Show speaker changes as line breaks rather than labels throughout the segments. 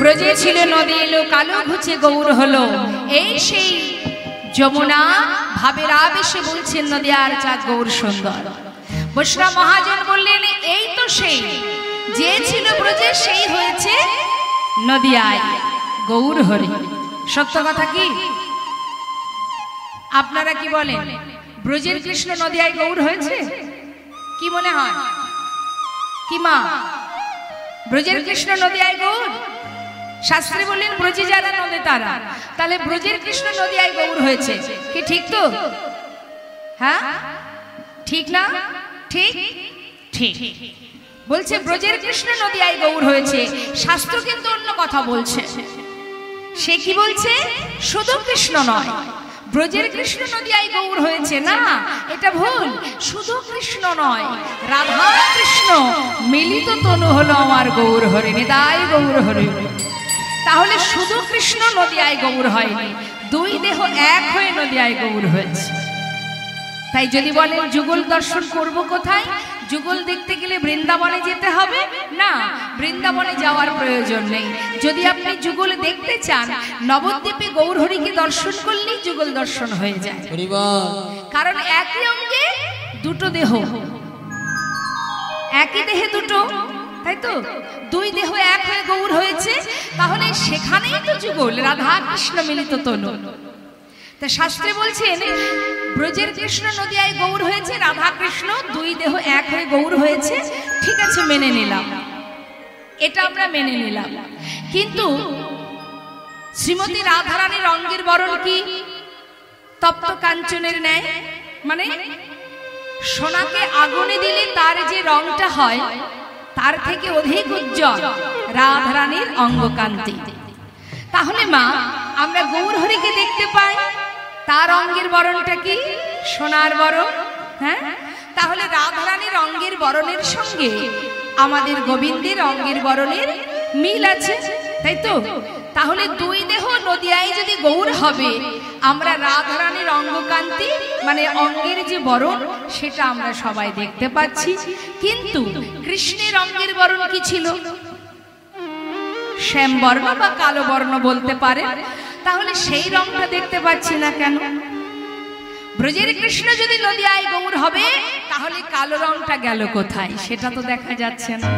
ব্রজে ছিল নদী এলো কালো ঘুচে গৌর হলো। এই সেই যমুনা ভাবের আবেশে বলছেন নদী আর চাঁদ গৌর সুন্দর। বৈষ্ণব মহাজন বললেন এই তো সেই যে ছিল ব্রজে সেই হয়েছে নদিয়ায় গৌর হরি। সত্য কথা কি? আপনারা কি বলেন? ব্রজের কৃষ্ণ নদিয়ায় গৌর হয়েছে? কি মনে হয়? কি মা, ব্রজের কৃষ্ণ নদিয়ায় গৌর? শাস্ত্রে বললেন ব্রজে যারা নদে তারা, তাহলে ব্রজের কৃষ্ণ নদিয়ায় গৌর হয়েছে কি? ঠিক তো? হ্যাঁ ঠিক না? ঠিক ঠিক বলছে ব্রজের কৃষ্ণ নদিয়ায় গৌর হয়েছে। শাস্ত্র কিন্তু অন্য কথা বলছে। সে কি বলছে? শুধু কৃষ্ণ নয়, ব্রজের কৃষ্ণ নদিয়ায় গৌর হয়েছে। না, এটা ভুল। শুধু কৃষ্ণ নয়, রাধা কৃষ্ণ মিলিত তনু হলো আমার গৌর হরি, নিতাই গৌর হরি। তাহলে শুধু কৃষ্ণ নদিয়ায় গৌর হয়নি, দুই দেহ এক হয়ে নদিয়ায় গৌর হয়েছে। তাই যদি বলেন যুগল দর্শন করব কোথায়, যুগল দেখতে গেলে বৃন্দাবনে যেতে হবে? না, বৃন্দাবনে যাওয়ার প্রয়োজন নেই। যদি আপনি যুগল দেখতে চান, নবদ্বীপে গৌরহরিকে দর্শন করলেই যুগল দর্শন হয়ে যায়। কারণ একই অঙ্গে দুটো দেহ, একই দেহে দুটো, তাই তো? দুই দেহ এক হয়ে গৌর হয়েছে, তাহলে সেখানেই তো যুগল, রাধা কৃষ্ণ মিলিত তনু। তা শাস্ত্রে বলছেন ব্রজের কৃষ্ণ নদিয়ায় গৌর হয়েছে, রাধা কৃষ্ণ দুই দেহ এক হয়ে গৌর হয়েছে। ঠিক আছে, মেনে নিলাম, এটা আমরা মেনে নিলাম। কিন্তু শ্রীমতী রাধারানীর অঙ্গের বরণ কি তপ্ত কাঞ্চনের ন্যায়? মানে সোনাকে আগুনে দিলে তার যে রংটা হয় তার থেকে অধিক উজ্জ্বল রাধারানীর অঙ্গকান্তি। তাহলে মা, আমরা গৌর হরিকে দেখতে পাই, তার অঙ্গের বরণটা কি? সোনার বরণ। হ্যাঁ, তাহলে রাধারানীর অঙ্গের বরণের সঙ্গে আমাদের গোবিন্দের অঙ্গের বরণের মিল আছে, তাই তো? তাহলে দুই দেহ নদিয়ায় যদি গৌর হবে, আমরা রাধারানীর অঙ্গকান্তি মানে অঙ্গের যে বরণ সেটা আমরা সবাই দেখতে পাচ্ছি। কিন্তু কৃষ্ণের অঙ্গের বরণ কি ছিল? শ্যামবর্ণ বা কালো বর্ণ বলতে পারে। তাহলে সেই রংটা দেখতে পাচ্ছি না কেন? ব্রজের কৃষ্ণ যদি নদিয়ায় গৌর হবে, তাহলে কালো রংটা গেল কোথায়? সেটা তো দেখা যাচ্ছে না।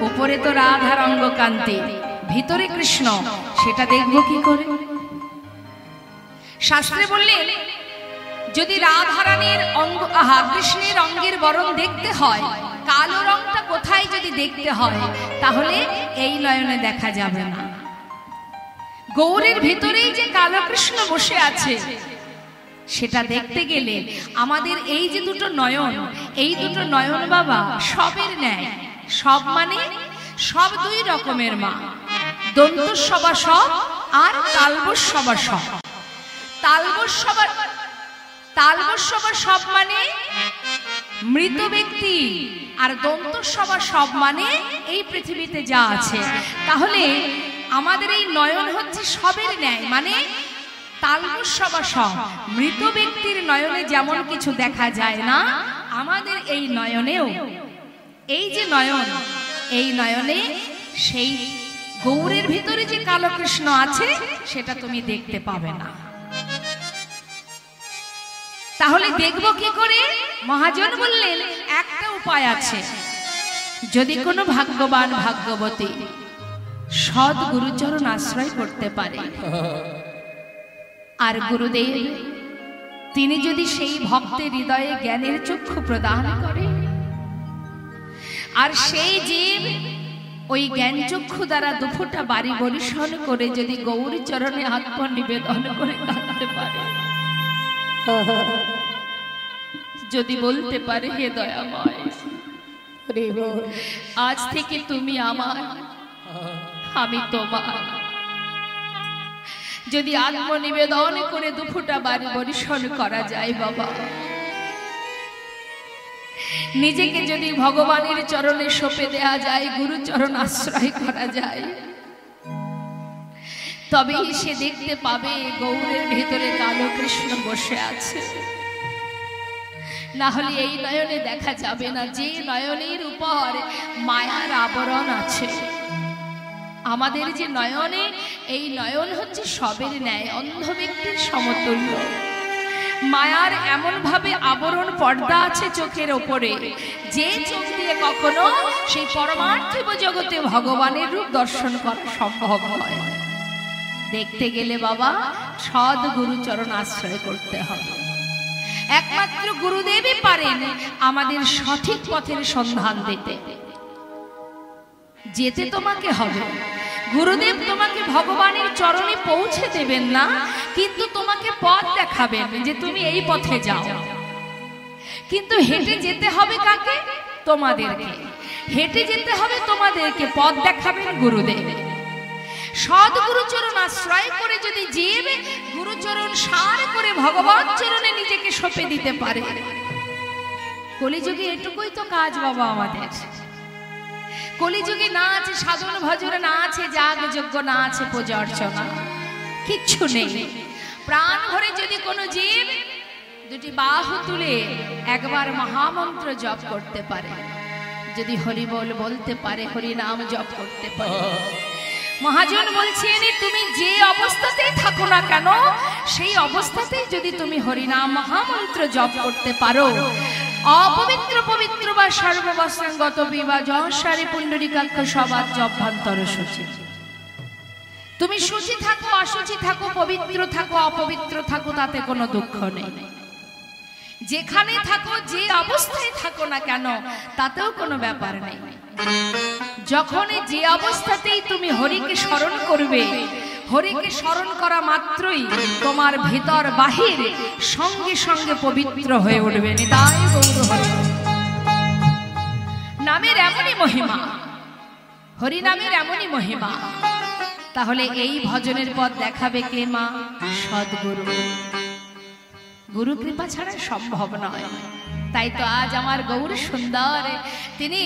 উপরে তো রাধার অঙ্গকান্তি, ভিতরে কৃষ্ণ, সেটা দেখবো কি করে? শাস্ত্রে বললেন যদি রাধারানীর অঙ্গ কৃষ্ণের অঙ্গের বরণ দেখতে হয়, কালো রংটা কোথায় যদি দেখতে হয়, তাহলে এই নয়নে দেখা যাবে না। গৌরের ভিতরেই যে কালো কৃষ্ণ বসে আছে, সেটা দেখতে গেলে আমাদের এই যে দুটো নয়ন, এই দুটো নয়ন বাবা সবের ন্যায়। সব মানে সব দুই রকমের মা, দন্তস্ববা সব আর তালবস্ববা সব। তালবস্ববা সব মানে মৃত ব্যক্তি, আর দন্তস্ববা সব মানে এই পৃথিবীতে যা আছে। তাহলে আমাদের এই নয়ন হচ্ছে সবের ন্যায়, মানে তালবস্ববা সব। মৃত ব্যক্তির নয়নে যেমন কিছু দেখা যায় না, আমাদের এই নয়নেও, এই যে নয়ন, এই নয়নে সেই গৌরের ভিতরে যে কালো কৃষ্ণ আছে সেটা তুমি দেখতে পাবে না। তাহলে দেখবো কি করে? মহাজন বললেন একটা উপায় আছে। যদি কোনো ভাগ্যবান ভাগ্যবতী সৎ গুরুচরণ আশ্রয় করতে পারে, আর গুরুদেব তিনি যদি সেই ভক্তের হৃদয়ে জ্ঞানের চক্ষু প্রদান করে, আর সেই জীব ওই জ্ঞান চক্ষু দ্বারা দুফোঁটা বাড়ি বরিশন করে যদি গৌর চরণে আত্মনিবেদন করে কাঁদতে পারে, যদি বলতে পারে হে দয়াময়, আজ থেকে তুমি আমার, আমি তোমার, যদি আত্মনিবেদন করে দুফোঁটা বাড়ি বরিশন করা যায় বাবা, নিজেকে যদি ভগবানের চরণে সঁপে দেয়া যায়, গুরু চরণ আশ্রয় করা যায়, তবেই সে দেখতে পাবে গৌরের ভেতরে কালো কৃষ্ণ বসে আছে। না হলে এই নয়নে দেখা যাবে না। যে নয়নের উপর মায়ার আবরণ আছে, আমাদের যে নয়নে, এই নয়ন হচ্ছে সবের ন্যায়, অন্ধ ব্যক্তির সমতুল্য। মায়ার এমন ভাবে আবরণ পর্দা আছে চোখের ওপরে, যে চোখ দিয়ে কখনো সেই পরমার্থিক জগতে ভগবানের রূপ দর্শন করা সম্ভব নয়। দেখতে গেলে বাবা সৎ গুরুচরণ আশ্রয় করতে হবে। একমাত্র গুরুদেবই পারেন আমাদের সঠিক পথের সন্ধান দিতে। যেতে তোমাকে হবে, গুরুদেব তোমাকে ভগবানের চরণে পৌঁছে দেবেন না, কিন্তু তোমাকে পথ দেখাবেন যে তুমি এই পথে যাও। কিন্তু হেঁটে যেতে হবে কাকে? তোমাদেরকে। হেঁটে যেতে হবে তোমাদেরকে, পথ দেখাবেন গুরুদেব। সৎ গুরুচরণ আশ্রয় করে যদি জীব গুরুচরণ সার করে ভগবান চরণে নিজেকে সঁপে দিতে পারে, কলিযুগে এটুকুই তো কাজ বাবা আমাদের। কলিযুগে না আছে সাধন ভজন, না আছে যাগ যজ্ঞ, না আছে পূজা অর্চনা, কিচ্ছু নেই। প্রাণ ভরে যদি কোনো জীব দুটি বাহু তুলে একবার মহামন্ত্র জপ করতে পারে, যদি হরি বল বলতে পারে, হরি নাম জপ করতে পারে, মহাজন বলছেন তুমি যে অবস্থাতেই থাকো না কেন, সেই অবস্থাতেই যদি তুমি হরিনাম মহামন্ত্র জপ করতে পারো, অপবিত্র পবিত্র বা সর্ববস্ত্রাঙ্গত বিবা জহসারি পুণ্ডরিকাক্ষ সবাদ জপান্তর সূচি। তুমি শুচি থাকো অশুচি থাকো, পবিত্র থাকো অপবিত্র থাকো, তাতে কোনো দুঃখ নেই। যেখানে থাকো যে অবস্থায় থাকো না কেন তাতেও কোনো ব্যাপার নেই। যখন যে অবস্থাতেই তুমি হরিকে স্মরণ করবে, হরিকে স্মরণ করা মাত্রই তোমার ভিতর বাহির সঙ্গে সঙ্গে পবিত্র হয়ে উঠবে। নিতাই গৌর হরি। নামের এমনই মহিমা, হরি নামের এমনই মহিমা। তাহলে এই ভজনের পথ দেখাবে কে মা? সদ্গুরু। গুরু কৃপা ছাড়া সম্ভব নয়। তাই তো আজ আমার গৌর সুন্দর তিনি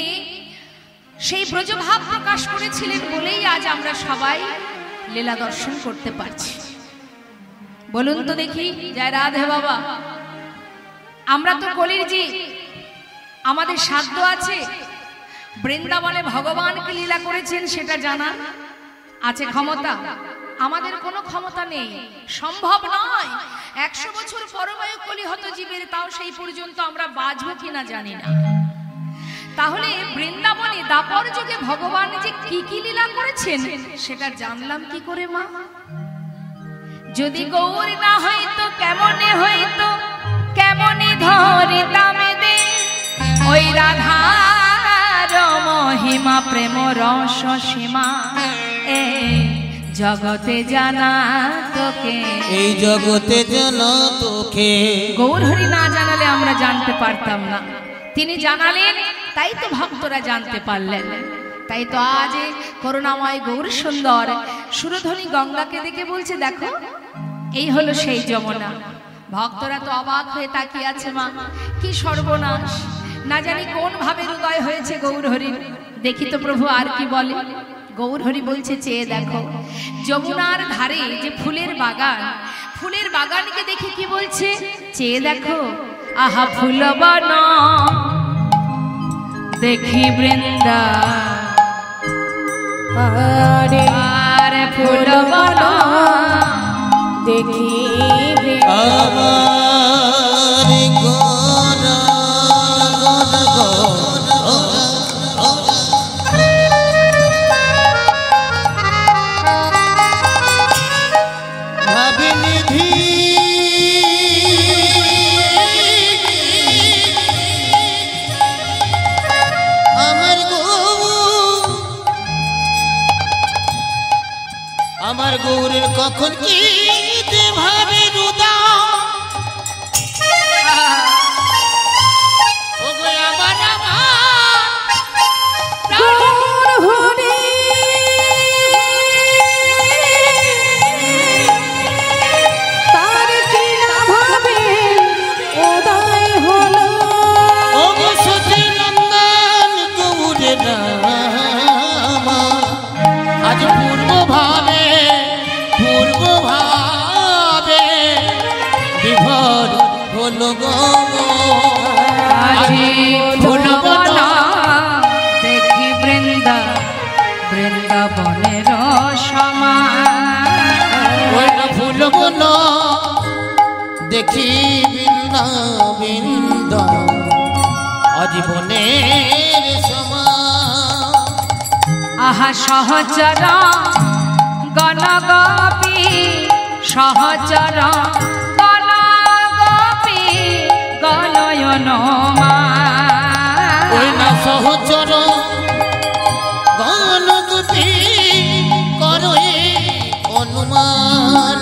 সেই ব্রজভাব প্রকাশ করেছিলেন বলেই আজ আমরা সবাই লীলা দর্শন করতে পারছি। বলুন তো দেখি, জয় রাধে বাবা। আমরা তো কলির জি, আমাদের সাধ্য আছে বৃন্দাবনে ভগবানকে লীলা করেছেন সেটা জানা আছে? ক্ষমতা? আমাদের কোনো ক্ষমতা নেই, সম্ভব নয়। 100 বছর পরমায়ু কলি হত জীবের, তাও সেই পর্যন্ত আমরা বাঁচবো কিনা জানি না। তাহলে বৃন্দাবনে দাপর যুগে ভগবান যে কি কি লীলা করেছেন সেটা জানলাম কি করে মা? যদি গৌর না হইতো কেমনে হইতো, কেমনে ধরিতাম দে ওই রাধার মহিমা প্রেম রস সীমা। এই জগতে জানা তোকে,
এই জগতে জানা তোকে।
গৌর হরি না জানালে আমরা জানতে পারতাম না, তিনি জানালেন তাই তো ভক্তরা জানতে পারলেন। তাই তো আজ করুণাময় গৌর সুন্দর সুরধ্বনি গঙ্গাকে দেখে বলছে দেখো এই হলো সেই যমুনা। ভক্তরা তো অবাক হয়ে তাকিয়ে আছে, মা কি সর্বনাশ, না জানি কোন ভাবে হৃদয় হয়েছে গৌর হরি। দেখি তো প্রভু আর কি বলে। গৌর হরি বলছে চেয়ে দেখো যমুনার ধারে যে ফুলের বাগান, ফুলের বাগানকে দেখে কি বলছে? চেয়ে দেখো আহা ফুলবন দেখি বৃন্দা, আরে ফুলবন দেখি
আমার গৌরের কখন কি ভাবে রুদা, ওগো আমার গৌর হরি তার কি না ভাবে উদয় হলো, ওগো সচিনন্দন গৌরের রামা আজ পূর্ব ভাবে বিভোর হলো গো।
দেখি বৃন্দা বৃন্দাবনের
ভুলব না দেখি বৃন্দ আজীবনের সমান।
আহা সহচর গণগোপী সহচর গণগোপী গলয়ন
ওই না সহচর গণগোপী করয়ে অনুমান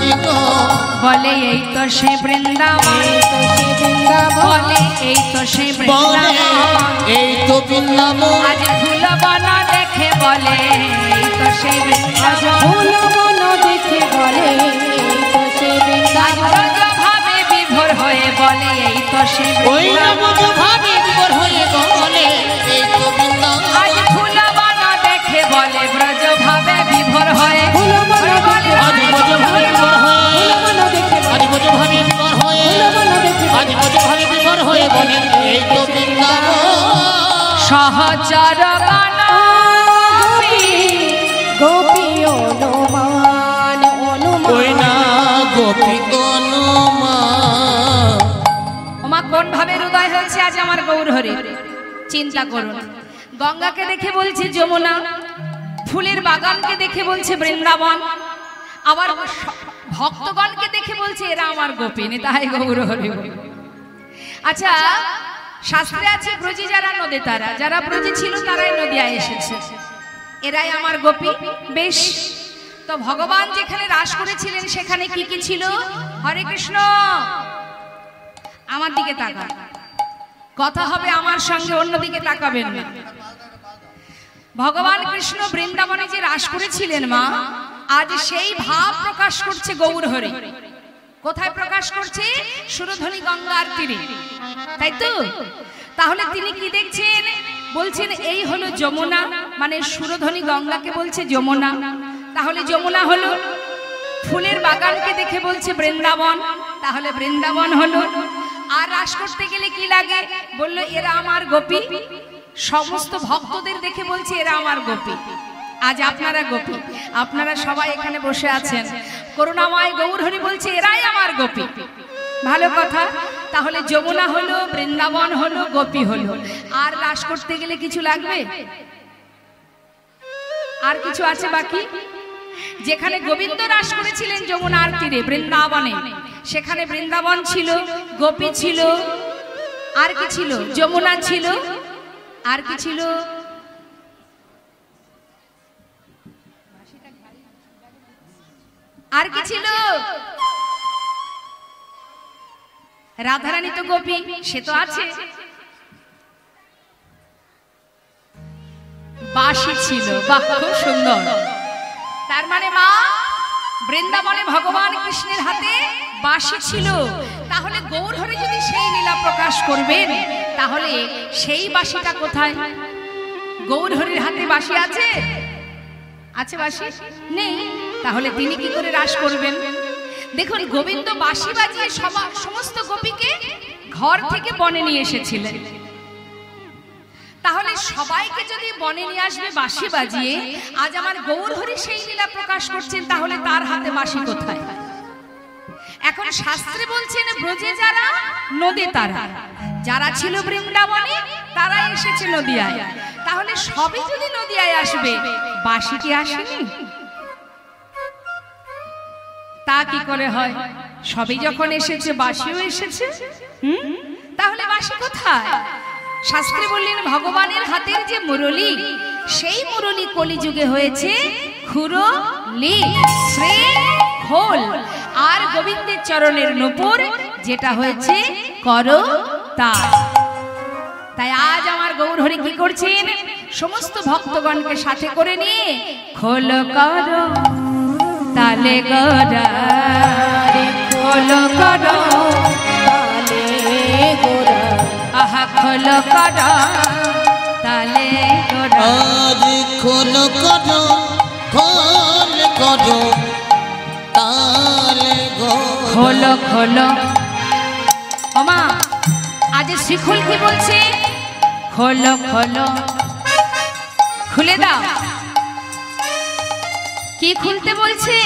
বলে এই তো সে বৃন্দাবন বলে এই তো সে বৃন্দাবন
এই তো বৃন্দাবন
আজ ফুলবন দেখে বলে এই তো সে বৃন্দাবন
ফুলবন দেখে বলে এই তো সে বৃন্দাবন
ভাবে বিভোর হয়ে বলে এই তো সে
ওই ভাবে বিভোর হয়ে বলে এই তো বৃন্দাবন
আজ ফুলবন দেখে বলে ব্রজ ভাবে বিভোর হয়ে
আজ ব্রজ ভাবে বিভোর হয়ে আজ ব্রজ ভাবে বিভোর হয়ে আজ ব্রজ ভাবে বিভোর হয়ে বলে এই তো বৃন্দাবন
সহচর গোপী অনুমান
ওই না গোপী অনুমান।
ওমা কোন ভাবে হৃদয় হয়েছে আজ আমার গৌরহরি চিন্তা করুন। গঙ্গাকে দেখে বলছে যমুনা, ফুলের বাগানকে দেখে বলছে বৃন্দাবন, আবার ভক্তগণকে দেখে বলছে এরা আমার গোপিনী, তাই গৌরহরি। আচ্ছা শাস্ত্রে আছে ব্রজে যারা নদী তারা, যারা ব্রজে ছিল তারাই নদিয়ায় এসেছে, এরাই আমার গোপী। বেশ, তো ভগবান যেখানে রাস করেছিলেন সেখানে কি কি ছিল? হরে কৃষ্ণ, আমার দিকে তাকান, কথা হবে আমার সঙ্গে, অন্যদিকে তাকাবেন না। ভগবান কৃষ্ণ বৃন্দাবনে যে রাস করেছিলেন মা, আজ সেই ভাব প্রকাশ করছে গৌরহরি। কোথায় প্রকাশ করছে? সুরধনী গঙ্গার তীরে, তাই তো? তাহলে তিনি কি দেখছেন? বলছেন এই হলো যমুনা, মানে সুরধনী গঙ্গাকে বলছে যমুনা। তাহলে যমুনা হলো, ফুলের বাগানকে দেখে বলছে বৃন্দাবন, তাহলে বৃন্দাবন হলো। আর রাস করতে গেলে কি লাগে? বললো এরা আমার গোপী। সমস্ত ভক্তদের দেখে বলছে এরা আমার গোপী। আজ আপনারা গোপী, আপনারা সবাই এখানে বসে আছেন, করুণাময় গৌরহরি বলছে এরাই আমার গোপী। ভালো কথা। তাহলে যমুনা হলো, বৃন্দাবন হলো, গোপী হলো। আর রাস করতে গেলে কিছু লাগবে? আর কিছু আছে বাকি? যেখানে গোবিন্দ রাস করেছিলেন যমুনার তীরে বৃন্দাবনে, সেখানে বৃন্দাবন ছিল, গোপী ছিল, আর কি ছিল? যমুনা ছিল, আর কি ছিল? আর কি ছিল? রাধারানী তো গোপী, সে তো আছে। বাঁশি ছিল, বাহ খুব সুন্দর। তার মানে মা বৃন্দাবনে ভগবান কৃষ্ণের হাতে বাঁশি ছিল। তাহলে গৌরহরি যদি সেই লীলা প্রকাশ করবেন, তাহলে সেই বাঁশিটা কোথায়? গৌরহরির হাতে বাঁশি আছে? আছে বাঁশি? নেই। তাহলে তিনি কি করে রাস করবেন? দেখুন, গোবিন্দ বাঁশি বাজিয়ে সমস্ত গোপীকে ঘর থেকে বনে নিয়ে এসেছিলেন। তাহলে সবাইকে যদি বনে নিয়ে আসবে বাঁশি বাজিয়ে, আজ আমার গৌরহরি সেই লীলা প্রকাশ করছেন, তাহলে তার হাতে বাঁশি কোথায়? এখন শাস্ত্রে বলছেন ব্রজে যারা নদী তারা, যারা ছিল বৃন্দাবনে তারা এসেছে নদিয়ায়। তাহলে সবই যদি নদিয়ায় আসবে, বাঁশি কি আসেনি? তা কি করে হয়? সবই যখন এসেছে, বাঁশিও এসেছে। তাহলে বাঁশি কোথায়? শাস্ত্রে বললেন ভগবানের হাতের যে মুরলী, সেই মুরলী কলিযুগে হয়েছে খুরলি, খোল, আর গোবিন্দের চরণের নূপুর যেটা হয়েছে করতাল। তাই আজ আমার গৌরহরি কি করছেন? সমস্ত ভক্তগণকে সাথে করে নিয়ে খোল কর তালে গড়া, খোল কর তালে গোড়া, আহা খোল কর তালে গোড়া,
আজ খোল কর, খোল কর তালে গোড়া।
খোল খোল। ওমা আজ শিখুল কি বলছে? খোল খোল, খুলে দাও। কি খুলতে বলছে?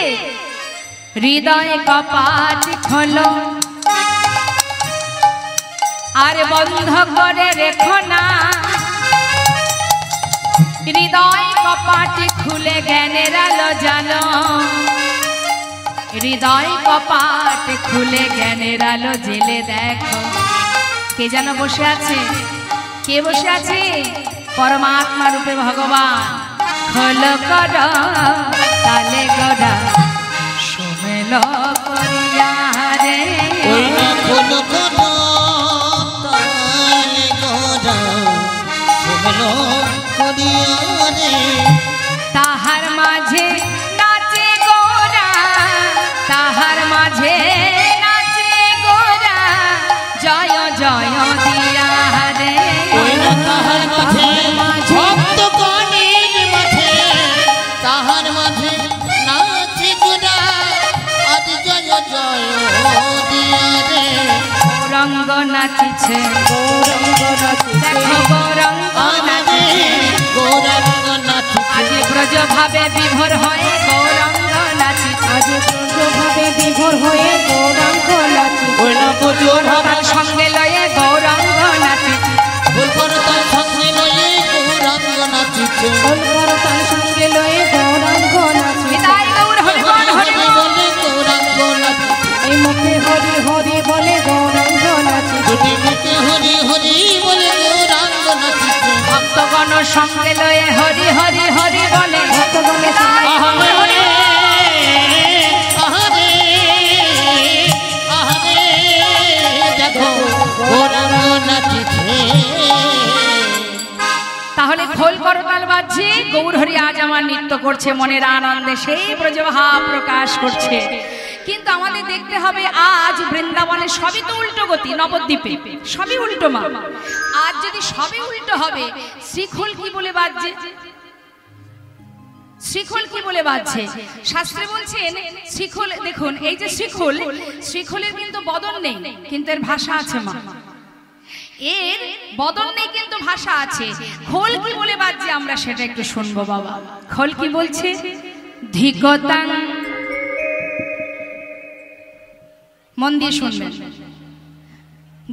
হৃদয় কপাট খোলো আর বন্ধ করে রেখো না, হৃদয় কপাট খুলে জ্ঞানের আলো জানো, হৃদয় কপাট খুলে জ্ঞানের আলো জেলে দেখো। কে যেন বসে আছে? কে বসে আছে? পরমাত্মা রূপে ভগবান। খোলো কর তালে গড়া সুমেল করিয়া রে,
খোলো কর তালে গড়া সুমেল করিয়া রে,
তাহার মাঝে নাচে গোরা, তাহার মাঝে নাচে গোরা জয় জয় দিয়া রে,
তাহার মাঝে ভক্ত গণের মাঝে, তাহার মাঝে নাচে গোরা আজ জয় জয় দিয়া রে,
গৌরঙ্গ নাচিছে, দেখো গৌরঙ্গ নাচিছে,
গৌরাঙ্গ নাচিছে,
আজ ব্রজ ভাবে বিভোর হয়ে গৌরঙ্গ নাচিছে,
আজ ব্রজভাবে বিভোর হয়ে গৌরাঙ্গ নাচিছে,
ওই না পুজো
তার সঙ্গে লয়ে গৌরঙ্গ নাচিছে,
তার সঙ্গে লয়ে গৌরাঙ্গ নাচিছে,
তার সঙ্গে লয়ে গৌরাঙ্গ নাচিছে,
বিদায় গৌর হরি বল হরি বল,
বলে গৌরাঙ্গ নাচিছে,
এই মুখে হরি হরি বলে গৌরাঙ্গ নাচিছে,
দুটি মুখে হরি হরি বলে গৌরাঙ্গ নাচিছে,
ভক্তগণ সঙ্গে লয়ে হরি হরি হরি বলে,
ভক্তগণের
বিদায়
আহারে
গৌর হরি বল।
আহারে আহারে দেখো গৌরাঙ্গ নাচিছে।
তাহলে খোল করতাল বাজছে, গৌর হরি আজ আমার নৃত্য করছে, মনের আনন্দে সেই ব্রজভাব প্রকাশ করছে। কিন্তু আমাদের দেখতে হবে আজ বৃন্দাবনে সবই তো উল্টো গতি, নবদ্বীপে সবই উল্টো মা। আজ যদি সবই উল্টো হবে, শ্রীখোল কি বলে বাজছে? শ্রীখোল কি বলে বাজছে? শাস্ত্রে বলছেন শ্রীখোল, দেখুন এই যে শ্রীখোল, শ্রীখোলের কিন্তু বদন নেই, কিন্তু এর ভাষা আছে মা, এর বদন নেই কিন্তু ভাষা আছে। খোল কি বলে বাজছে আমরা সেটা একটু শুনবো বাবা। খোল কি বলছে? ধিকতাং, মন দিয়ে শুনবেন,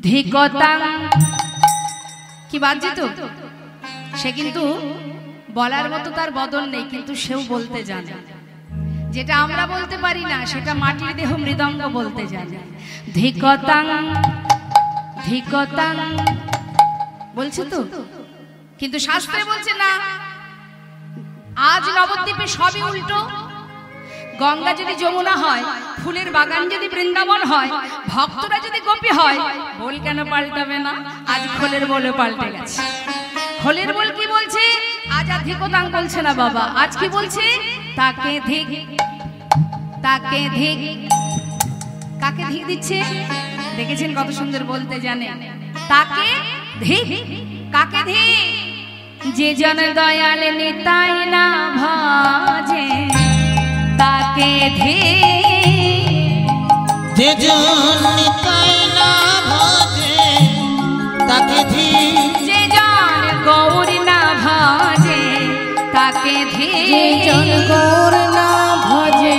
ধিকতাং কি বাজছে তো? সে কিন্তু বলার মতো তার বদন নেই, কিন্তু সেও বলতে জানে। যেটা আমরা বলতে পারি না সেটা মাটির দেহ মৃদঙ্গ বলতে জানে। ধিকতাং ধিকতাং বলছে তো, কিন্তু শাস্ত্রে বলছে না, আজ নবদ্বীপে সবই উল্টো। গঙ্গা যদি যমুনা হয়, ফুলের বাগান যদি বৃন্দাবন হয়, ভক্তরা যদি গোপী হয়, বল কেন পাল্টাবে না? আজ খোলের বলে পাল্টে গেছে। খোলের বল কি বলছে? আজ আর ধিকতাং বলছে না বাবা, আজ কি বলছে? তাকে ধিক, তাকে ধিক। কাকে ধিক দিচ্ছে? দেখেছেন কত সুন্দর বলতে জানে। তাকে ধিক, কাকে ধিক? যে জন দয়াল নিতাই না ভাজে তাকে ধিক,
যে জন নিতাই না ভাজে তাকে ধিক,
যে জন গৌর না ভাজে তাকে ধিক,
যে জন গৌর না ভজে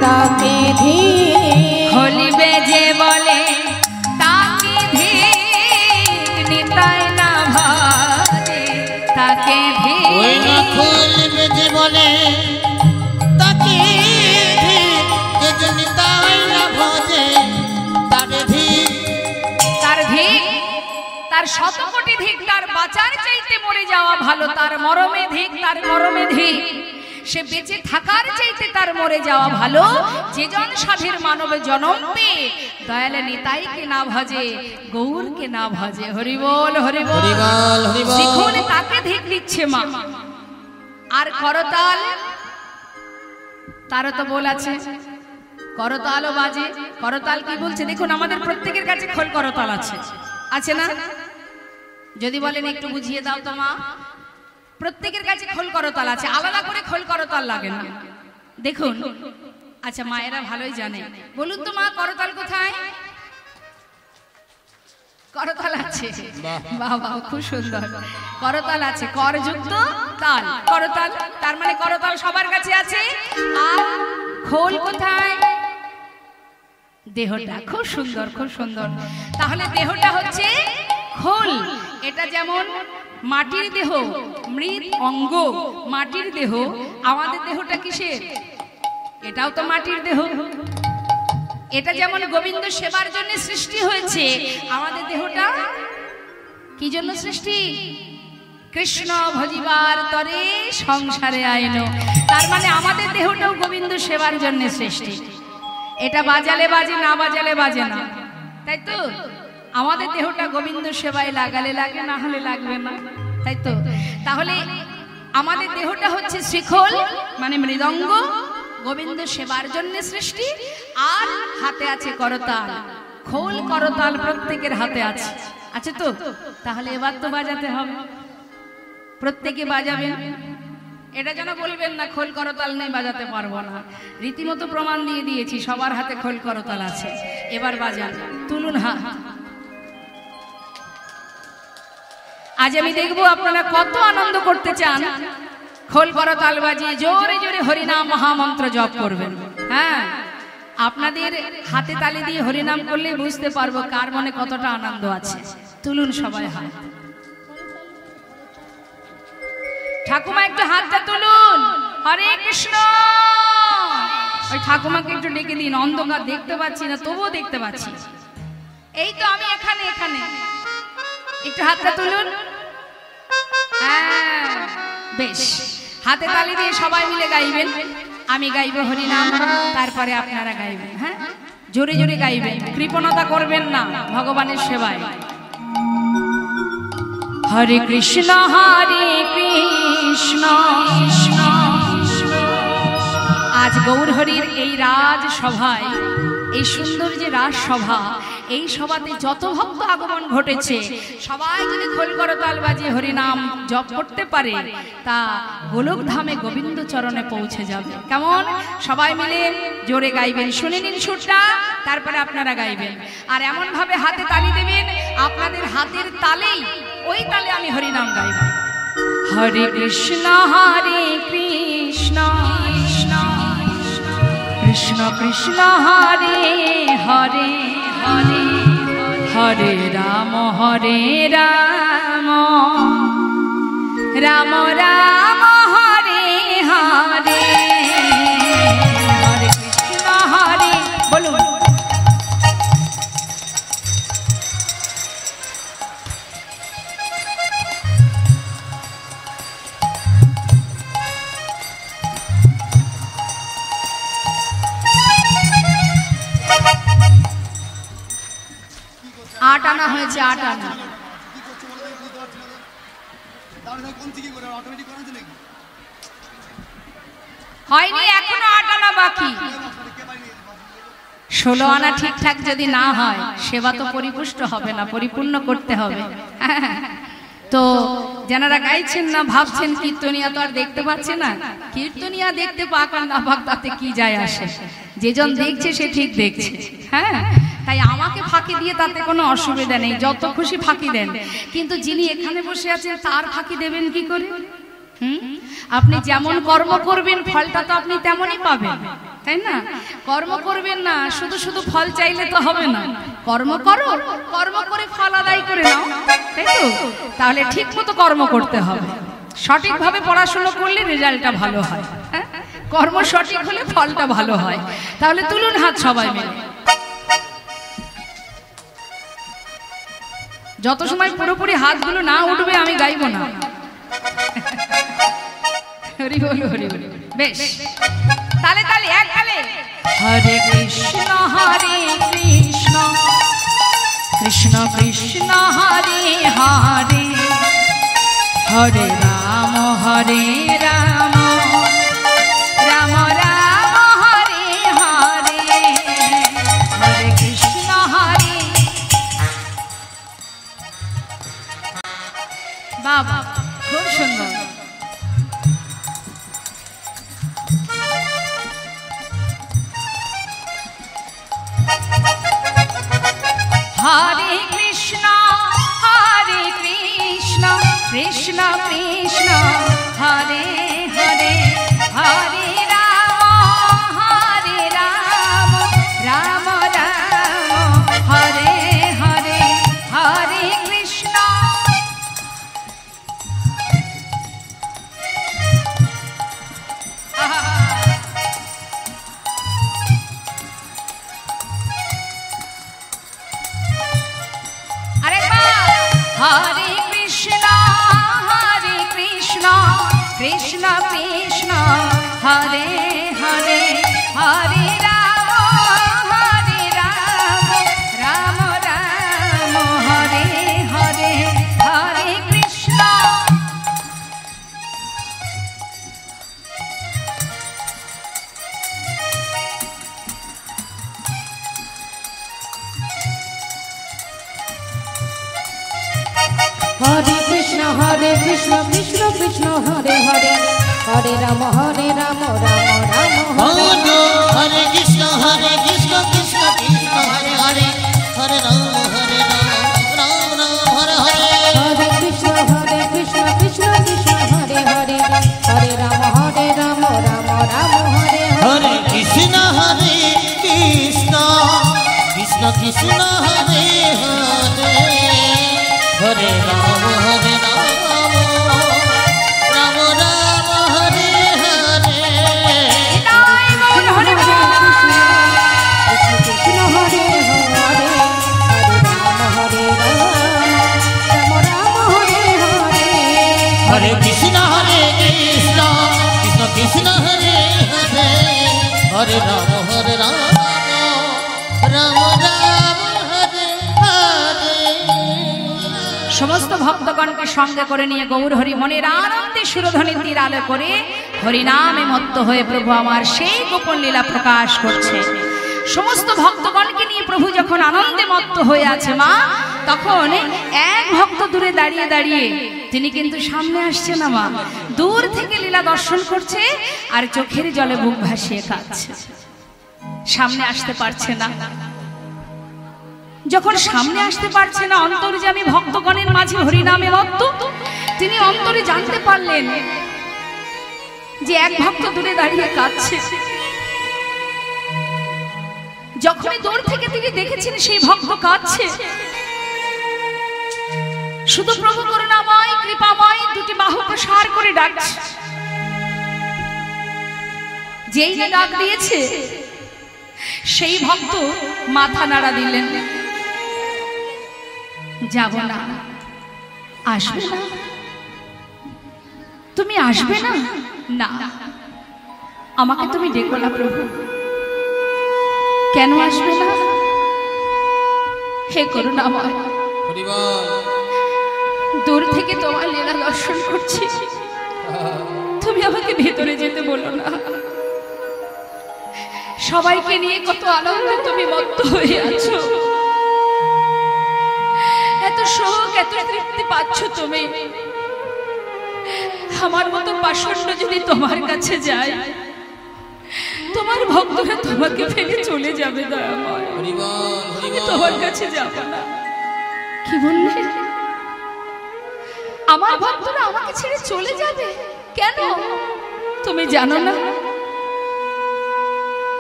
তাকে ধিক,
খলিবে যে বলে তাকে ধিক, নিতাই না ভাজে তাকে
ওই না
ধিক।
খুলবে যে বলে তাকে ধিক, যে জন নিতাই না ভাজে তাকে ধিক,
তার ধিক, তার শত কোটি ধিক, তার বাঁচার চাইতে মরে যাওয়া ভালো। তার মরমে ধিক, তার মরমে ধিক, সে বেঁচে থাকার চাইতে তার মরে যাওয়া ভালো। যে জন সাধের মানবে জনম পেয়ে দয়ালে নিতাইকে না ভজে, গৌরকে না ভজে। হরি বল হরি বল।
হরিবল হরিবল।
শিখুন তাকে ধিক দিচ্ছে মা। আর করতাল, তারও তো বল আছে, করতালও বাজে। করতাল কি বলছে দেখুন, আমাদের প্রত্যেকের কাছে খোল করতাল আছে, আছে না? যদি বলেন একটু বুঝিয়ে দাও তো মা। প্রত্যেকের কাছে খোল করতাল আছে, আলাদা করে খোল করতাল লাগে না। দেখুন, আচ্ছা মায়েরা ভালোই জানে, বলুন তো মা করতাল কোথায়? করতাল আছে, বাবা খুব সুন্দর। করতাল আছে, করযুক্ত তাল, করতাল। তার মানে করতাল সবার কাছে আছে, আর খোল কোথায়? দেহটা। খুব সুন্দর, খুব সুন্দর। তাহলে দেহটা হচ্ছে খোল। এটা যেমন মাটির দেহ, মৃৎ অঙ্গ, মাটির দেহ। আমাদের দেহটা কিসের? এটাও তো মাটির দেহ। এটা যেমন গোবিন্দ সেবার জন্য সৃষ্টি হয়েছে, আমাদের দেহটা কি জন্য সৃষ্টি? কৃষ্ণ ভজিবার তরে সংসারে আইনো। তার মানে আমাদের দেহটাও গোবিন্দ সেবার জন্য সৃষ্টি। এটা বাজালে বাজে, না বাজালে বাজে না, তাই তো? আমাদের দেহটা গোবিন্দ সেবায় লাগালে লাগে, না হলে লাগবে না, তাই তো? তাহলে আমাদের দেহটা হচ্ছে শ্রীখোল, মানে মৃদঙ্গ, গোবিন্দ সেবার জন্য সৃষ্টি। আর হাতে আছে করতাল। খোল করতাল প্রত্যেকের হাতে আছে, আছে তো? তাহলে এবার তো বাজাতে হবে, প্রত্যেকে বাজাবেন। এটা যেন বলবেন না খোল করতাল নেই, বাজাতে পারবো না। রীতিমতো প্রমাণ দিয়ে দিয়েছি, সবার হাতে খোল করতাল আছে। এবার বাজান, তুলুন হাত। আজ আমি দেখবো আপনারা কত আনন্দ করতে চান। খোল করতাল বাজিয়ে জোরে জোরে হরিনাম মহামন্ত্র জপ করবেন। হ্যাঁ, আপনাদের হাতে তালি দিয়ে হরিনাম করলে বুঝতে পারবো কার মনে কতটা আনন্দ আছে। তুলুন সবাই হাত। ঠাকুমা একটু হাতটা তুলুন। হরে কৃষ্ণ। ওই ঠাকুমাকে একটু ডেকে দিন, অন্ধকার দেখতে পাচ্ছি না, তবুও দেখতে পাচ্ছি। এই তো আমি এখানে, এখানে একটু হাতটা তুলুন। হ্যাঁ, বেশ। হাতে তালি দিয়ে সবাই মিলে গাইবেন। আমি গাইব হরিনাম, তারপরে আপনারা গাইবেন। হ্যাঁ, জোরে জোরে গাইবেন, কৃপণতা করবেন না ভগবানের সেবায়। হরে কৃষ্ণ হরে কৃষ্ণ। আজ গৌরহরির এই রাজসভায়, এই সুন্দর যে রাজসভা, এই সভাতে যত ভক্ত আগমন ঘটেছে, সবাই যদি খোল করতাল বাজিয়ে হরিনাম জপ করতে পারে, তা গোলক ধামে গোবিন্দ চরণে পৌঁছে যাবে। কেমন? সবাই মিলে জোরে গাইবেন। শুনে নিন সুরটা, তারপরে আপনারা গাইবেন। আর এমন ভাবে হাতে তালি দেবেন, আপনাদের হাতের তালেই, ওই তালে আমি হরিনাম গাইব। হরে কৃষ্ণ হরে কৃষ্ণ, কৃষ্ণ কৃষ্ণ হরে হরে, হরে হরে রাম হরে রাম, রাম রাম হরে হরে, হরে কৃষ্ণ হরে। বলুন। আট আনা হয়েছে, আট আনা। হয়নি, এখনো আট আনা বাকি। 16 আনা ঠিকঠাক যদি না হয়, সেবা তো পরিপুষ্ট হবে না, পরিপূর্ণ করতে হবে। তো যারা গাইছেন না, ভাবছেন কীর্তনিয়া তো আর দেখতে পাচ্ছে না। কীর্তনিয়া দেখতে পাক আর না পাক তাতে কি যায় আসে? যেজন দেখছে সে ঠিক দেখছে। হ্যাঁ, তাই আমাকে ফাঁকি দিয়ে তাতে কোনো অসুবিধা নেই, যত খুশি ফাঁকি দেন। কিন্তু যিনি এখানে বসে আছেন তার ফাঁকি দেবেন কি করে? আপনি যেমন কর্ম করবেন ফলটা তো আপনি তেমনই পাবেন, তাই না? কর্ম করবেন না, শুধু শুধু ফল চাইলে তো হবে না। কর্ম করো, কর্ম করে ফল আদায় করে নাও, তাই তো? তাহলে ঠিক মতো কর্ম করতে হবে। সঠিকভাবে পড়াশোনা করলে রেজাল্টটা ভালো হয়। হ্যাঁ, কর্ম সঠিক হলে ফলটা ভালো হয়। তাহলে তুলুন হাত সবাই মিলে। যত সময় পুরোপুরি হাতগুলো না উঠবে আমি গাইব না। হরি বল, হরি বল। বেশ, তালে তালে, এক তালে। হরে কৃষ্ণ হরে কৃষ্ণ, কৃষ্ণ কৃষ্ণ হরে হরে, হরে রাম হরে রাম, রাম রাম হরে হরে, হরে কৃষ্ণ হরে। বাবা, খুব সুন্দর। হরে কৃষ্ণ হরে কৃষ্ণ, কৃষ্ণ কৃষ্ণ হরে হরে, হরে রাম হরে কৃষ্ণ কৃষ্ণ হরে হরে হরে রাম রাম রাম হরে হরে হরে কৃষ্ণ।
হরে কৃষ্ণ কৃষ্ণ কৃষ্ণ হরে হরে হরে রাম রাম রাম হরে
হরে কৃষ্ণ কৃষ্ণ কৃষ্ণ হরে হরে হরে রাম রাম রাম হরে হরে
হরে কৃষ্ণ কৃষ্ণ কৃষ্ণ হরে হরে হরে রাম রাম রাম হরে
হরে কৃষ্ণ কৃষ্ণ কৃষ্ণ কৃষ্ণ হরে হরে হরে রাম রাম রাম হরে হরে।
কৃষ্ণ হরে হরে হরে রাম রাম রাম হরে হরে
হরে কৃষ্ণ কৃষ্ণ কৃষ্ণ কৃষ্ণ হরে হরে হরে রাম রাম রাম হরে হরে।
সমস্ত ভক্তগণকে সঙ্গে করে নিয়ে গৌর হরি মনের আনন্দে সুরধ্বনি তীর আলো করে হরিনামে মত্ত হয়ে প্রভু আমার সেই গোপন লীলা প্রকাশ করছে। সমস্ত ভক্তগণকে নিয়ে প্রভু যখন আনন্দে মত্ত হয়ে আছে মা, তখন এক ভক্ত দূরে দাঁড়িয়ে দাঁড়িয়ে, তিনি কিন্তু সামনে আসছে না মা, দূর থেকে লীলা দর্শন করছে আর চোখের জলে বুক ভাসিয়ে কাঁদছে, সামনে আসতে পারছে না। যখন সামনে আসতে পারছে না, অন্তর্যামী ভক্তগণের মাঝে হরিনামে মত্ত, তিনি অন্তরে জানতে পারলেন যে এক ভক্ত দূরে দাঁড়িয়ে কাঁদছে। যখনই দূর থেকে তিনি দেখেছেন সেই ভক্ত কাঁদছে, শুধু প্রভু করুণাময় কৃপাময় দুটি বাহু প্রসার করে ডাকছে। যেই না ডাক দিয়েছে, সেই ভক্ত মাথা নাড়া দিলেন, যাব না, আসবে না, তুমি আসবে না, না আমাকে তুমি ডেকো না প্রভু, কেন আসবে না? হে করুণাময়, দূর থেকে তোমার লীলা দর্শন করছি, তুমি আমাকে ভেতরে যেতে বলো না। সবাইকে নিয়ে কত আনন্দে তুমি মত্ত হয়ে আছো, এত সুখ এত তৃপ্তি পাচ্ছ তুমি। আমার মতো পাষণ্ড যদি তোমার কাছে যায়, তোমার ভক্তরা তোমাকে ফেলে চলে যাবে দয়াময়, আমি তোমার কাছে যাব না। কি বললে? আমার ভক্তরা আমাকে ছেড়ে চলে যাবে কেন? তুমি জানো না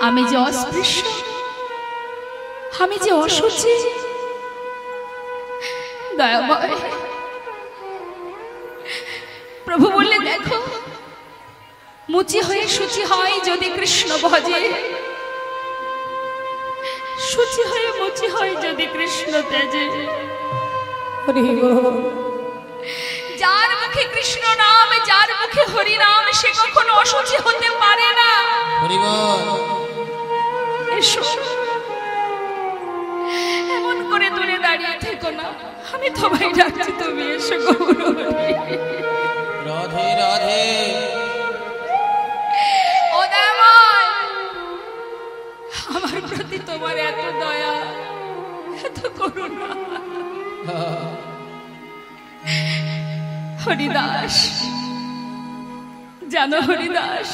আমি যে অস্পৃশ্য, আমি যে অসুচি। দয়াময়, প্রভু বললে দেখো, মুচি হয়ে শুচি হয় যদি কৃষ্ণ ভজে, শুচি হয়ে মুচি হয় যদি কৃষ্ণ তেজে। যার মুখে কৃষ্ণ নাম, যার মুখে হরি নাম, সে কখনো অসুচি হতে পারে না। এসো, এমন করে দূরে দাঁড়িয়ে থেকো না, আমি তোমায় ডাকছি, তুমি এসো গৌর হরি।
রাধে রাধে।
ও দয়াময়, আমার প্রতি তোমার এত দয়া, এত করুণা। হরিদাস, জানো হরিদাস,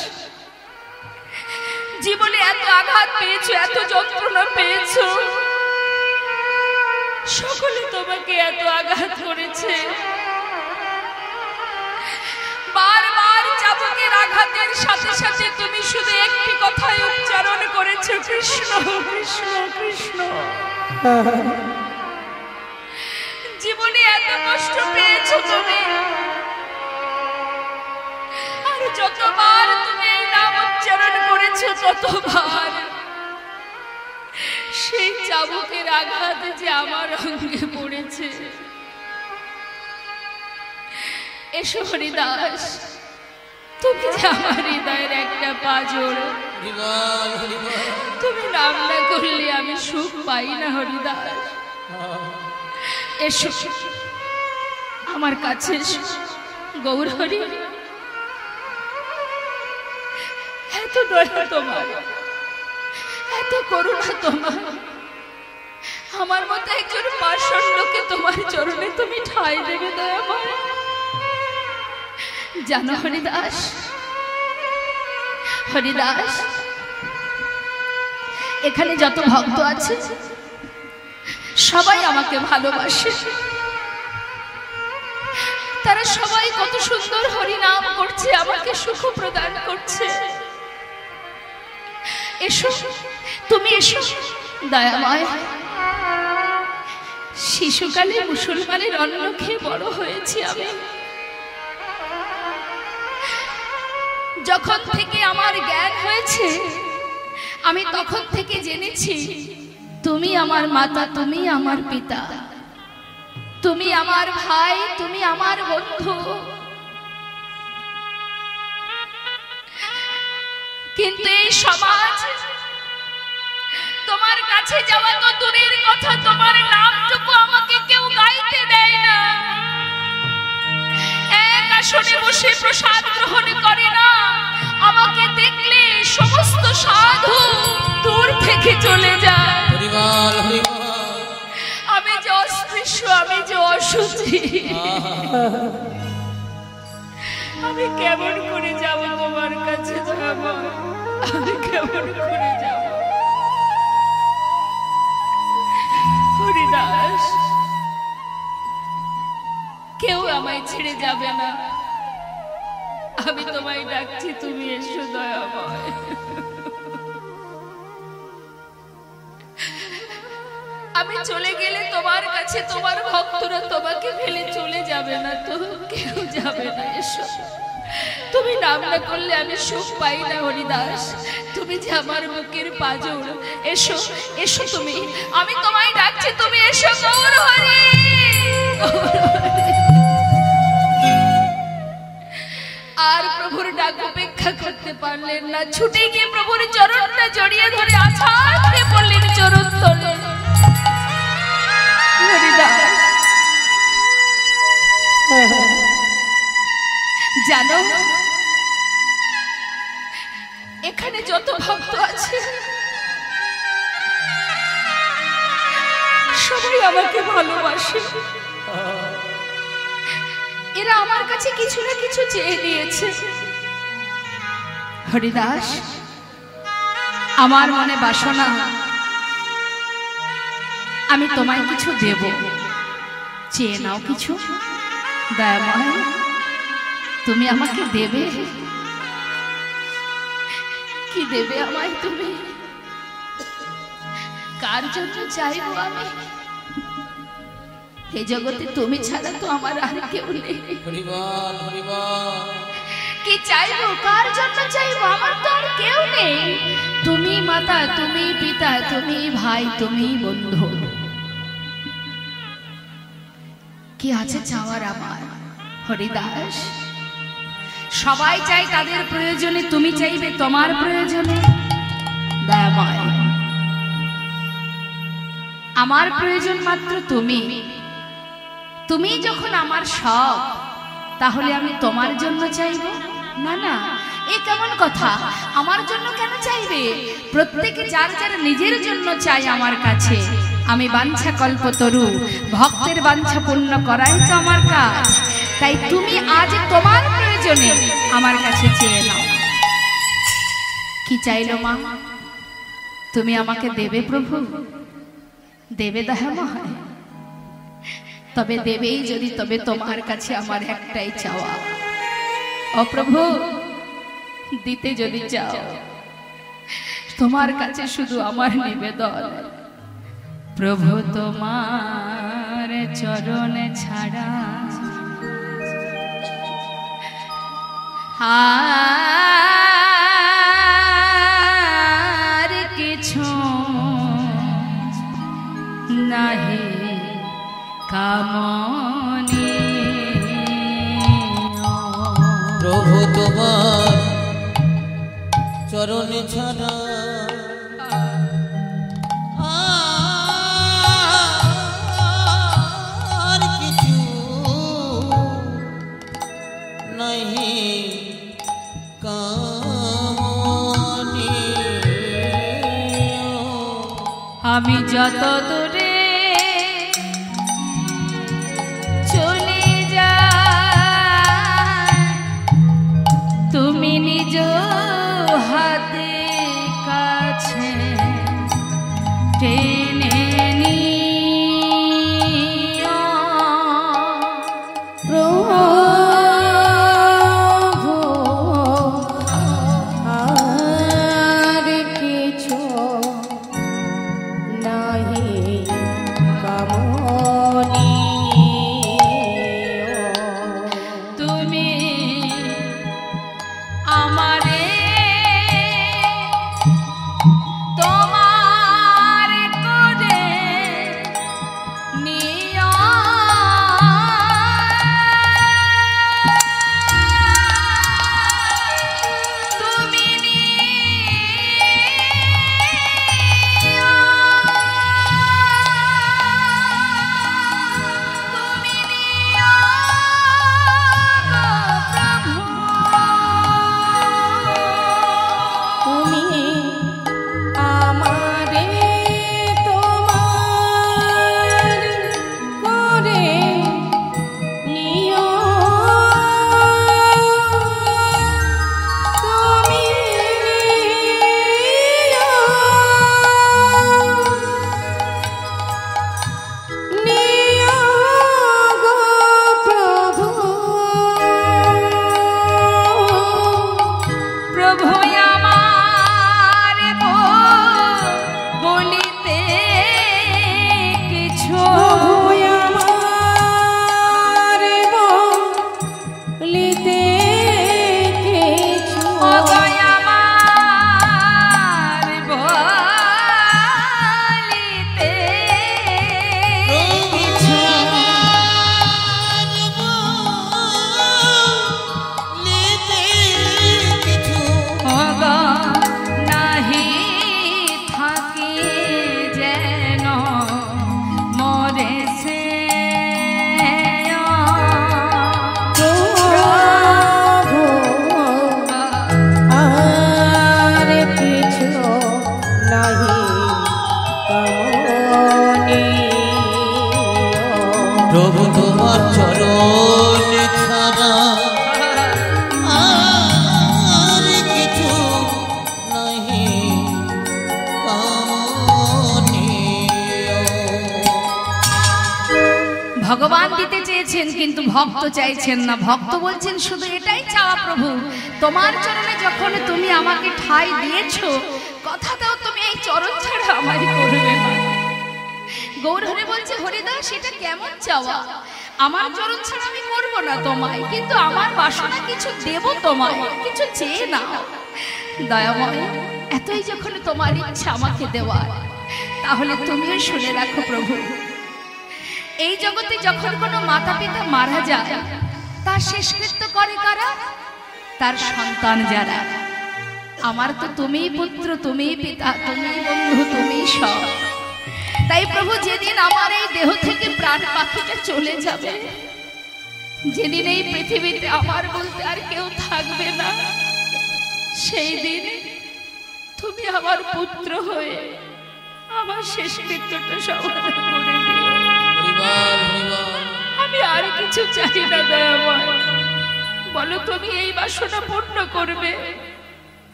জীবনে এত আঘাত পেয়েছো, এত যন্ত্রণা পেয়েছো, সকলে তোমাকে এত আঘাত করেছে। বারবার চাবুকের আঘাতের সাথে সাথে তুমি শুধু একটি কথাই উচ্চারণ করেছো, কৃষ্ণ কৃষ্ণ কৃষ্ণ। জীবনে এত কষ্ট পেয়েছো তুমি, আর যতবার তুমি এই নাম উচ্চারণ করেছো, ততবার সেই চাবুকের আঘাত যে আমার অঙ্গে পড়েছে। এসো হরিদাস, তুমি যে আমার হৃদয়ের একটা পাঁজর, তুমি নাম না করলে আমি সুখ পাই না হরিদাস। এসো আমার কাছে এসো গৌর হরি। এত দয়া তোমার, এত করুণা তোমার, আমার মতো একজন পাষণ্ডকে তোমার চরণে তুমি ঠাঁই দেবে দয়াময়। জানো হরিদাস, হরিদাস এখানে যত ভক্ত আছে সবাই আমাকে ভালোবাসে, তারা সবাই কত সুন্দর হরিনাম করছে, আমাকে সুখ প্রদান করছে। এসো তুমি এসো দয়াময়। শিশুকালে মুসলমানের অন্ন খেয়ে বড় হয়েছি আমি। যখন থেকে আমার জ্ঞান হয়েছে আমি তখন থেকে জেনেছি তুমি আমার মাতা, তুমি আমার পিতা, তুমি আমার ভাই, তুমি আমার বন্ধু। কিন্তু এই সমাজ তোমার কাছে যাওয়া তো দূরের কথা, তোমার নামটুকু আমাকে কেউ গাইতে দেয় না। এক আসনে বসে প্রসাদ গ্রহণ করে না, আমাকে দেখলে সমস্ত সাধু দূর থেকে চলে যায়। আমি যে অস্পৃশ্য, আমি যে অশুচি, আমি কেমন করে যাব তোমার কাছে? আমি কেমন করে যাব? হরিদাস কেউ আমায় ছেড়ে যাবে না, আমি তোমায় ডাকছি, তুমি এসো দয়াময়। আমি চলে গেলে তোমার কাছে তোমার ভক্তরা তোমাকে ফেলে চলে যাবে না তো? কেউ যাবে না। এসো, তুমি নাম না করলে আমি সুখ পাই না হরিদাস। তুমি যে আমার বুকের পাঁজর, এসো এসো তুমি, আমি তোমায় ডাকছি, তুমি এসো গৌর হরি। আর প্রভুর ডাক উপেক্ষা করতে পারলেন না, ছুটে গিয়ে প্রভুর চরণটা জড়িয়ে ধরে আছাড়ে পড়লেন চরণ তলে। জানো এখানে যত ভক্ত আছে সবাই আমাকে ভালোবাসে, এরা আমার কাছে কিছু না কিছু চেয়ে নিয়েছে। হরিদাস আমার মনে বাসনা আমি তোমায় কিছু দেব, চেয়ে নাও কিছু দয়াময়। তুমি আমাকে দেবে? কি দেবে আমায় তুমি? কার জন্য চাইবো আমি? এই জগতে তুমি ছাড়া তো আমার আর কেউ নেই। কি চাইবো? কার জন্য চাইবো? আমার তো আর কেউ নেই। তুমি মাতা, তুমি পিতা, তুমি ভাই, তুমি বন্ধু। কি আছে চাওয়ার আমার? হরিদাস সবাই চাই তাদের প্রয়োজনে, তুমি চাইবে তোমার প্রয়োজনে। দয়াময় আমার প্রয়োজন মাত্র তুমি। তুমি যখন আমার সব, তাহলে আমি তোমার জন্য চাইব না? না, এ কেমন কথা? আমার জন্য কেন চাইবে? প্রত্যেকে যার যার নিজের জন্য চাই আমার কাছে। আমি বাঞ্ছা কল্পতরু, ভক্তের বাঞ্ছা পূর্ণ করাই তো আমার কাজ। তাই তুমি আজ তোমার প্রয়োজনে আমার কাছে চেয়ে নাও। কি চাইলো মা? তুমি আমাকে দেবে প্রভু? দেবে দয়াময়? তবে দেবেই যদি, তবে তোমার কাছে আমার একটাই চাওয়া, ও প্রভু দিতে যদি চাও, তোমার কাছে শুধু আমার নিবেদন, প্রভু তোমার চরণে ছাড়া আর কিছু নাহি কামনি।
প্রভু তোমার ছাড়া আর কিছু নাহি কামনি।
আমি যত দূরে চলে যাই তুমি নিজ হাতে কাছে টেনে নিও।
প্রভু আর কিছু নাহি কামনি।
তুমি আমারে তোমার করে নিও। তুমি নিও। তুমি নিও প্রভু।
তুমি আমারে তোমার করে নিও। তুমি নিও গো প্রভু।
প্রভু আমার বলিতে কিছু
প্রভু আমার বলিতে কিছু
অগয় আমার বলিতে কিছু অগ নাহি থাকি যেন মরে সে
প্রভু আর কিছু নাহি কামনি।
প্রভু তোমার চরণ ছাড়া আর কিছু নাহি কামনি।
ভগবান দিতে চেয়েছেন কিন্তু ভক্ত চাইছেন না। ভক্ত বলছেন শুধু এটাই চাওয়া প্রভু, তোমার চরণে যখন তুমি আমাকে ঠাঁই দিয়েছো, কথা দাও তুমি এই চরণ ছাড়া আমায় করবে না। গৌর হরি বলছে, হরিদাস এটা কেমন চাওয়া? আমার চরণ ছাড়া আমি করব না তোমায়, কিন্তু আমার বাসনা কিছু দেব তোমায়, কিছু চেয়ে না। দয়াময়, এতই যখন তোমার ইচ্ছা আমাকে দেওয়ার, তাহলে তুমিও শুনে রাখো প্রভু। এই জগতে যখন কোনো মাতা পিতা মারা যায়, তার শেষকৃত্য করে কারা? তার সন্তান যারা। আমার তো তুমিই পুত্র, তুমিই পিতা, তুমিই বন্ধু, তুমিই সব। তাই প্রভু যেদিন আমার এই দেহ থেকে প্রাণ পাখিটা চলে যাবে, যেদিন এই পৃথিবীতে আমার বলতে আর কেউ থাকবে না, সেই দিন তুমি আমার পুত্র হয়ে আমার শেষকৃত্যটা সমাধান করে দিও। আমি আর কিছু চাই না দয়াময়। বলো তুমি এই বাসনা পূর্ণ করবে।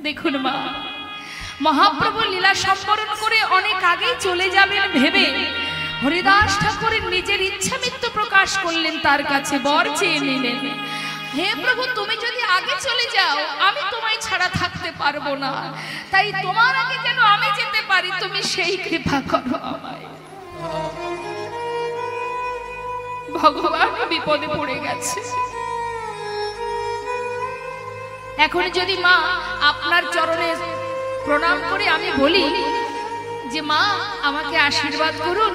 দেখুন মা, মহাপ্রভু লীলা সম্বরণ করে অনেক আগেই চলে যাবেন ভেবে হরিদাস ঠাকুরের নিজের ইচ্ছা মৃত্যু প্রকাশ করলেন, তার কাছে বর চেয়ে নিলেন। হে প্রভু, তুমি যদি আগে চলে যাও, আমি তোমায় ছাড়া থাকতে পারবো না। তাই তোমার আগে যেন আমি যেতে পারি, তুমি সেই কৃপা করো আমায়। ভগবান বিপদে পড়ে গেছে। এখন যদি মা আপনার চরণে প্রণাম করে আমি বলি যে মা আমাকে আশীর্বাদ করুন,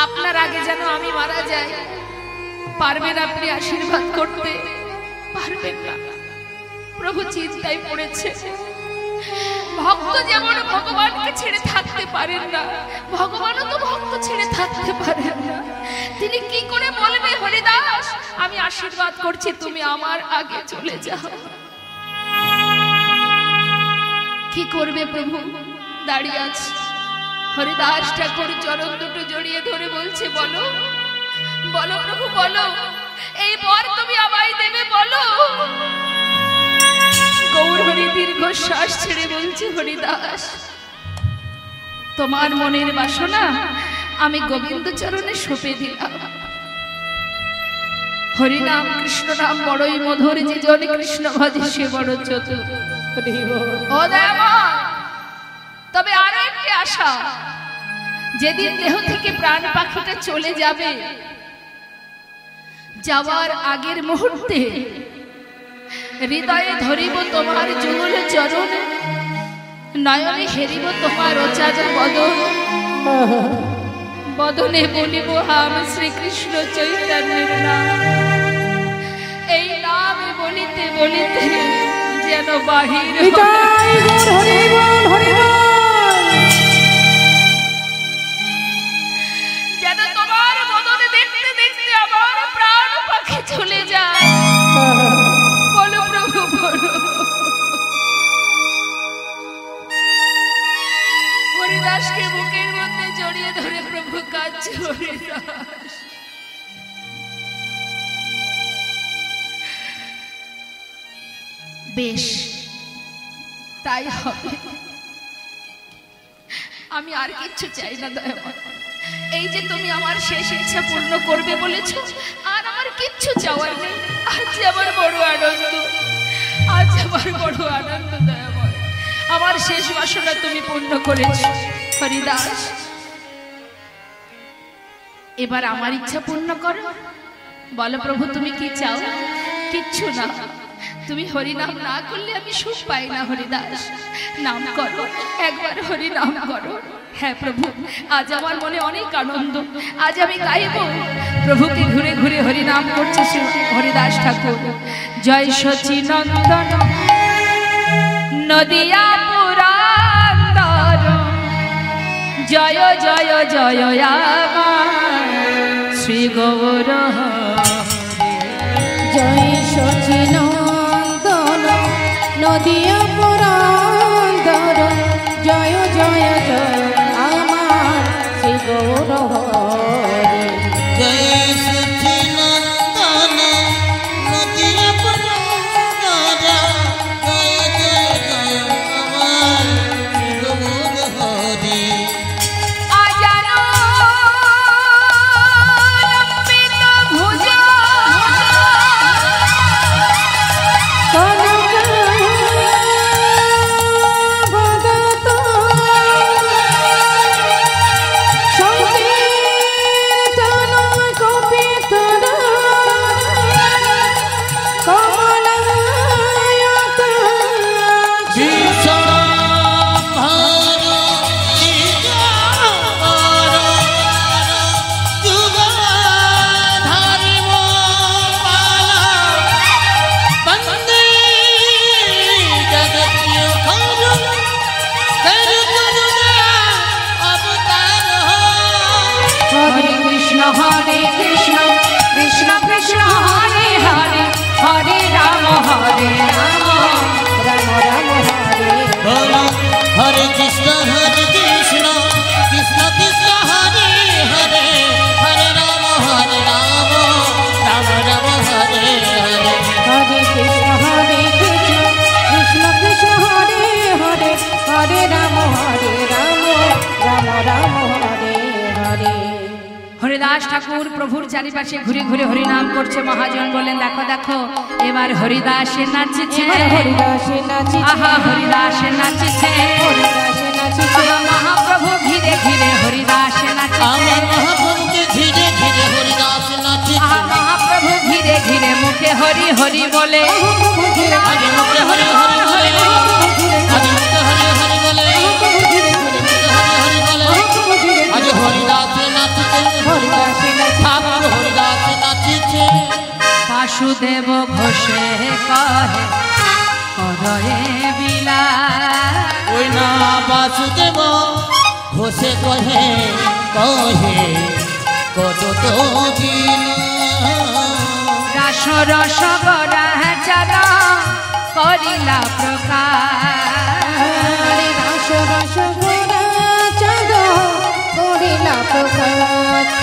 আপনার আগে যেন আমি মারা যাই, পারবেন আপনি আশীর্বাদ করতে? পারবেন না। প্রভু চিন্তায় পড়েছে। ভক্ত যেমন ভগবানকে ছেড়ে থাকতে পারেন না, ভগবানও তো ভক্ত ছেড়ে থাকতে পারেন না। তিনি কি করে বলবে, হরিদাস আমি আশীর্বাদ করছি তুমি আমার আগে চলে যাও। কি করবে প্রভু? দাঁড়িয়ে আছে। হরিদাস ঠাকুর চরণ দুটো জড়িয়ে ধরে বলছে, বলো বলো প্রভু বলো, এই বর তুমি আমায় দেবে বলো। গৌর হরি দীর্ঘ শ্বাস ছেড়ে বলছে, হরিদাস তোমার মনের বাসনা আমি গোবিন্দ চরণে সঁপে দিলাম। হরিনাম কৃষ্ণ নাম বড়ই মধুর, যে জন কৃষ্ণ ভজে সে বড় চতুর। ও দয়াময়, তবে আরো একটি আশা, যেদিন দেহ থেকে প্রাণ পাখিটা চলে যাবে, যাওয়ার আগের মুহূর্তে হৃদয়ে ধরিব তোমার যুগল চরণ, নয়নে হেরিব তোমার অচাজ বদন, বদনে বলিব হাম শ্রীকৃষ্ণ চৈতন্যের নাম। এই নাম বলিতে বলিতে যেন বাহির যেন তোমার বদনে দেখতে দেখতে আমার প্রাণ পাখি চলে যায়। বলো প্রভু বলো। হরিদাসকে বুকের মধ্যে জড়িয়ে ধরে প্রভু কাঁদছে, হরিদাস বেশ তাই হবে, আমি আর কিচ্ছু চাই না দয়াময়। এই যে তুমি আমার শেষ ইচ্ছা পূর্ণ করবে বলেছ, আর আমার কিচ্ছু চাওয়ার নেই। আজ আমার বড় আনন্দ, আজ আমার বড় আনন্দ দয়াময়। আমার শেষ বাসনা তুমি পূর্ণ করেছ হরিদাস, এবার আমার ইচ্ছা পূর্ণ করো। বলো প্রভু তুমি কি চাও? কিচ্ছু না, তুমি হরিনাম না করলে আমি সুখ পাই না। হরিদাস নাম করো, একবার হরিনাম করো। হ্যাঁ প্রভু, আজ আমার মনে অনেক আনন্দ, আজ আমি গাইব। প্রভুকে ঘুরে ঘুরে হরিনাম করছে শ্রী হরিদাস ঠাকুর। জয় সচিনন্দন নদিয়া পুরান্দর, জয় জয় জয় আমার শ্রী গৌর
জয় সচিনন্দন নদিয়া পুরান্দর, জয় জয় জয় আমার শ্রী গৌর হরি।
জয় সচিনন্দন নদিয়া পুরান্দর, জয় জয় জয় আমার শ্রী গৌর হরি।
আজানো লম্বিত ভুজ हरे कृष्ण कृष्ण कृष्ण हरे हरे, हरे राम राम राम हरे।
बोलो हरे कृष्ण कृष्ण कृष्ण हरे हरे, हरे राम राम राम हरे हरे।
हरे कृष्ण कृष्ण कृष्ण हरे हरे, हरे राम राम राम हरे हरे।
হরিদাস ঠাকুর প্রভুর চারিপাশে ঘুরে ঘুরে হরিনাম করছে। মহাজন বলেন, দেখো দেখো এবার হরিদাসে নাচছে,
হরিদাসে নাচছে,
আহা হরিদাসে নাচছে,
হরিদাসে নাচছে।
মহাপ্রভু ধীরে ধীরে হরিদাসে নাচছে,
আমার মহাপ্রভুকে ধীরে ধীরে হরিদাস নাচছে।
আহা মহাপ্রভু ধীরে ধীরে মুখে হরি হরি বলে,
আজ মুখে হরি হরি বলে, আজ মুখে হরি হরি বলে, আজ হরিদাস নাচছে, ঠাকুর হরিদাস নাচছে।
বাসুদেব ঘোষে কহে করয়ে বিলাস,
ওই না বাসুদেব ঘোষে কহে কহে কত তো
রাস রস গড়া চাঁদ করিলা প্রকাশ
রাস রস গোরা চাঁদ করিলা প্রকাশ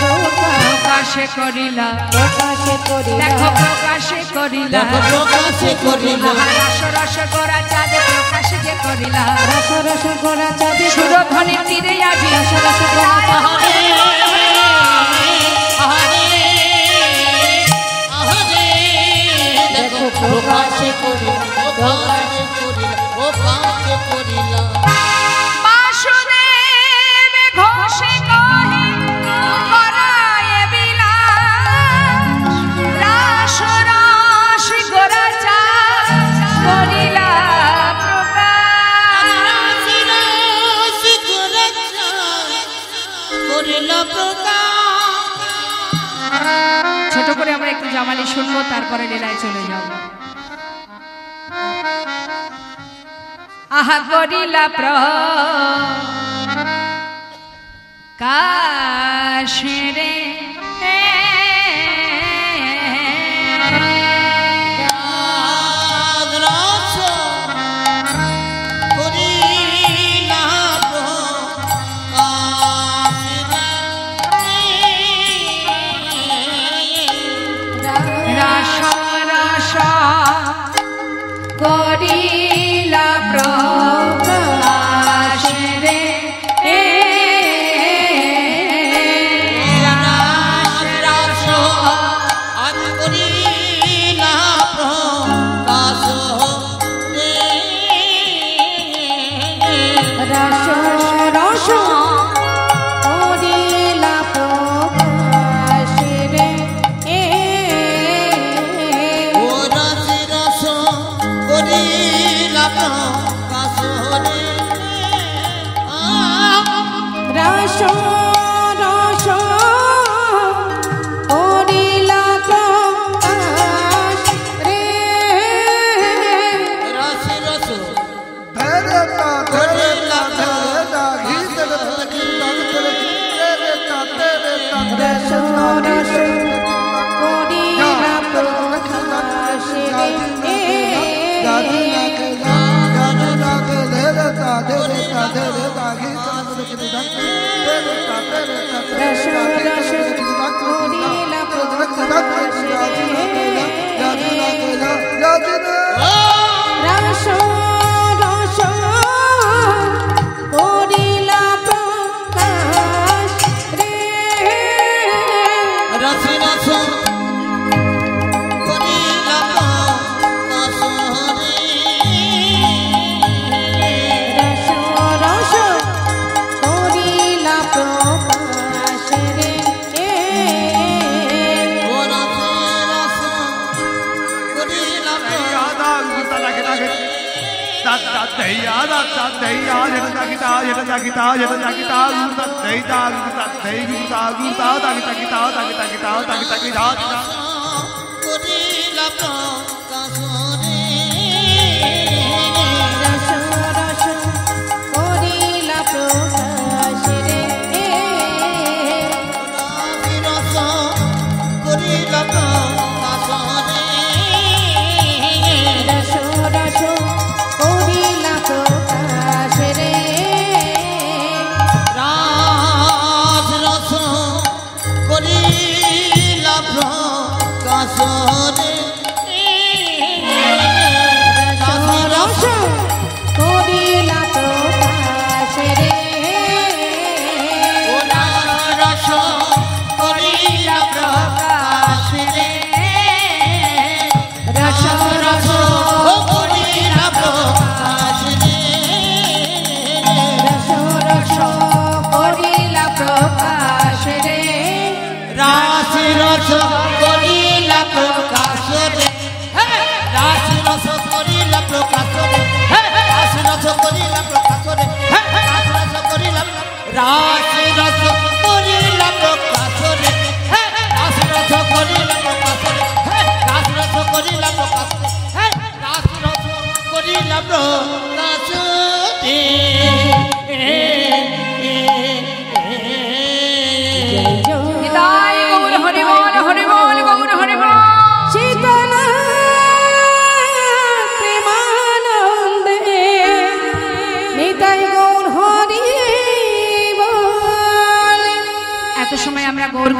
প্রকাশে করিলা
প্রকাশে করিলা
দেখো প্রকাশে করিলা
দেখো প্রকাশে করিলা
রাস রস গড়া চাঁদ প্রকাশে যে করিলা
রাস রস গোরা চাঁদ
সুরধ্বনির তীরে আজি
রাস রস গোরা
আহারে আহারে আহারে দেখো প্রকাশে করিলা প্রকাশে করিলা প্রকাশে করিলা
বাসুদেব ঘোষে কহে করায় বিলাস রাস রস গড়া চাঁদ করিলা প্রকাশ ছোট করে আমরা একটু জামালি শুনবো, তারপরে লীলায় চলে যাব। আহা করিলা প্রকাশে রে রাস রস করিলা প্রকাশে রে
রাস রস করিলা প্রকাশে রে রাস রস করিলা প্রকাশ রে রাস রস করিলা প্রকাশ রে রাস রস করিলা প্রকাশ রাস রস করিলা প্রকাশ রে রাস রস করিলা প্রকাশ রে রাস রস করিলা প্রকাশ রে রাস রস করিলা প্রকাশ রে রাস রস করিলা প্রকাশ রে রাস রস রাস রস করিলা প্রকাশ রে
রাশি রস করিলা প্রকাশ রে রাশি রস করিলা প্রকাশ রে রাশি রস করিলা প্রকাশ রে রাশি রস করিলা রাশি রস করিলা প্রকাশ রে রাশি রস করিলা প্রকাশ রে রাশি রস করিলা প্রকাশ রে রাশি রস করিলা প্রকাশ রে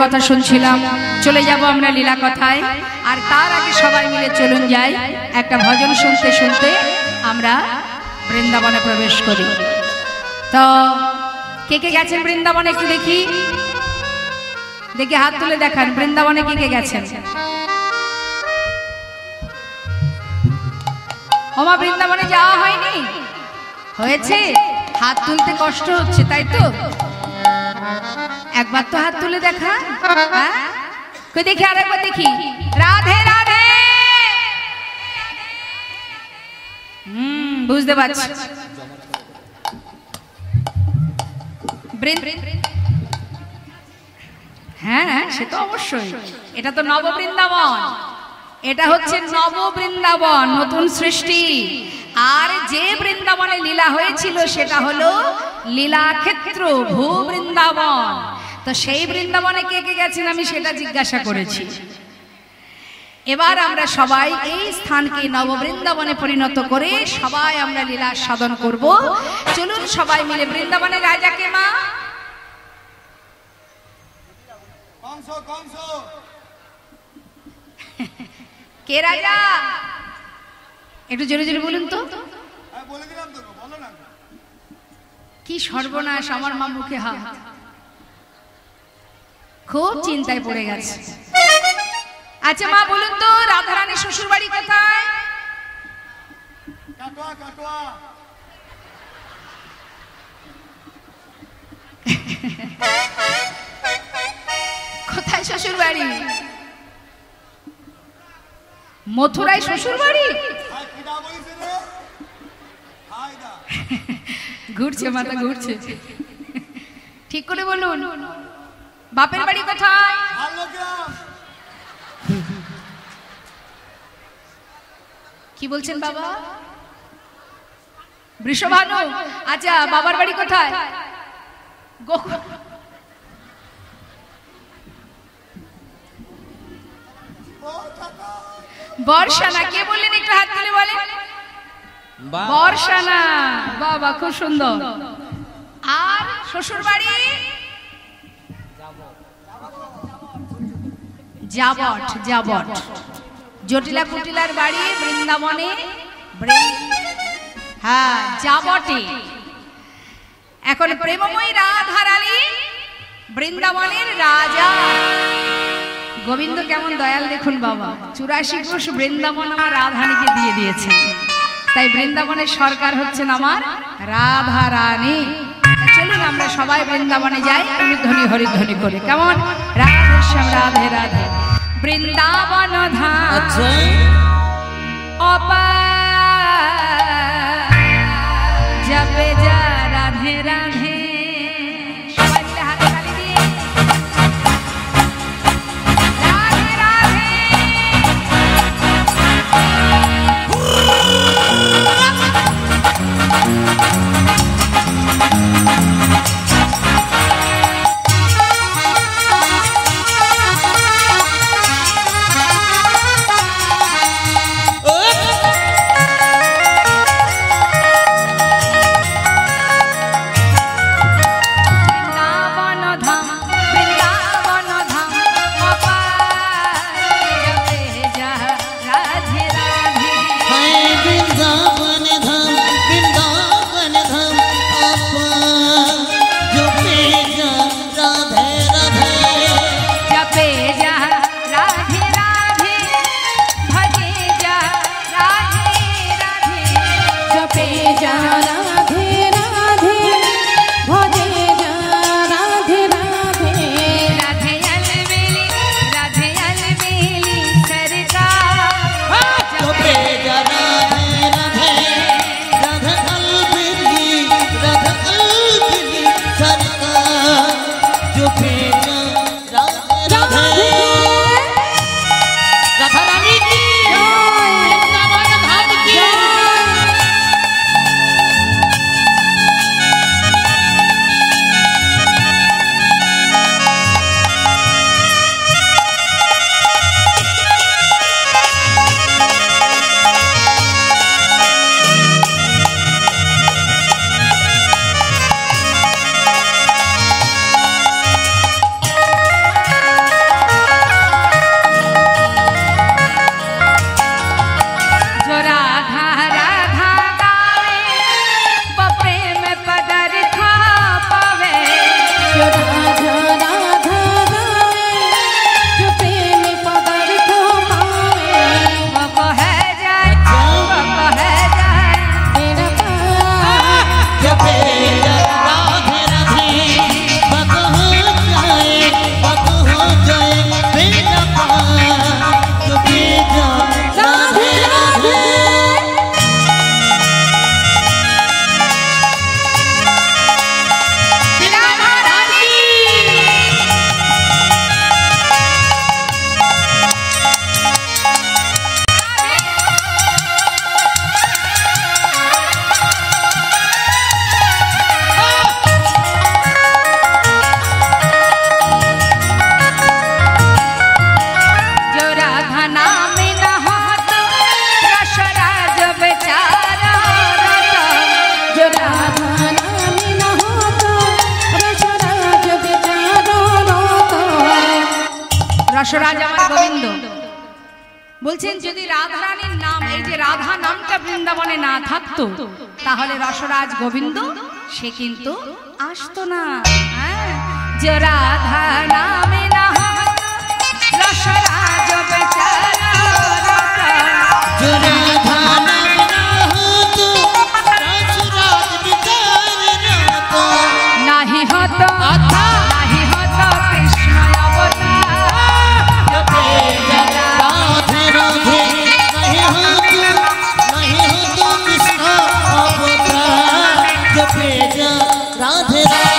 কথা শুনছিলাম। চলে যাব আমরা লীলা কথায়, আর তার আগে সবাই মিলে চলুন যাই একটা ভজন শুনতে শুনতে আমরা বৃন্দাবনে প্রবেশ করি। তো কে কে গেছেন বৃন্দাবনে একটু দেখি, দেখি হাত তুলে দেখান। বৃন্দাবনে কে কে গেছেন? ওমা, বৃন্দাবনে যাওয়া হয়নি? হয়েছে, হাত তুলতে কষ্ট হচ্ছে তাই তো? একবার তো হাত তুলে দেখা। হ্যাঁ, কই দেখি, আরেকবার দেখি। রাধে রাধে। বুঝতে পারছি। হ্যাঁ, সে তো অবশ্যই। এটা তো নব বৃন্দাবন, এটা হচ্ছে নব বৃন্দাবন, নতুন সৃষ্টি। আর যে বৃন্দাবনে লীলা হয়েছিল সেটা হলো লীলাক্ষেত্র, ভূ বৃন্দাবন। তো সেই বৃন্দাবনে কে কে গেছেন আমি সেটা জিজ্ঞাসা করেছি। এবার আমরা সবাই এই স্থানকে নব বৃন্দাবনে পরিণত করে সবাই আমরা লীলা সাধন করব। চলুন সবাই মিলে বৃন্দাবনের রাজাকে মা কে রাজা একটু জোরে জোরে বলুন তো। কি সর্বনাশ, আমার মা মুখে হাত, খুব চিন্তায় পড়ে গেছে। আচ্ছা মা বলুন তো, রাধারানীর শ্বশুর বাড়ি কোথায়? কোথায় শ্বশুর বাড়ি? মথুরায় শ্বশুর বাড়ি? ঘুরছে মাথা ঘুরছে, ঠিক করে বলুন। বাপের বাড়ি কোথায়? কি বলছেন বাবা? বৃষভানু। আচ্ছা, বাবার বাড়ি কোথায়? বর্ষানা। কে বললেন একটু হাত তুলে বলেন? বর্ষানা। বাবা, খুব সুন্দর। আর শ্বশুর বাড়ি? যাবট। যাবট। জটিলা কুটিলার বাড়ি বৃন্দাবনে, হ্যাঁ যাবটে। এখন প্রেমময়ী রাধারানী বৃন্দাবনের রাজা। গোবিন্দ কেমন দয়াল দেখুন বাবা, 84 কোষ বৃন্দাবন আমার রাধারানীকে দিয়ে দিয়েছে। তাই বৃন্দাবনের সরকার হচ্ছেন আমার রাধারানী। চলুন আমরা সবাই বৃন্দাবনে যাই ধ্বনি হরিধ্বনি করে। কেমন? রাধে শ্যাম রাধে রাধে। বৃন্দাবন ধাম অপা যাবে যা রাধে রাধে। সবাই মিলে হাতে তালি দিয়ে রাধে রাধে। রসরাজ আমার গোবিন্দ বলছেন যদি রাধারানীর নাম এই যে রাধা নামটা বৃন্দাবনে না থাকতো তাহলে রসরাজ গোবিন্দ সে কিন্তু আসতো না। যে রাধা নামে না রসরাজ বেচারা
जो राधा नाम ना हो तो रसराज बेचारा तो
नहीं होता नहीं होता कृष्ण अवतार
राधे राधे नहीं हो तो कृष्ण अवतार जो भेजा राधे राधे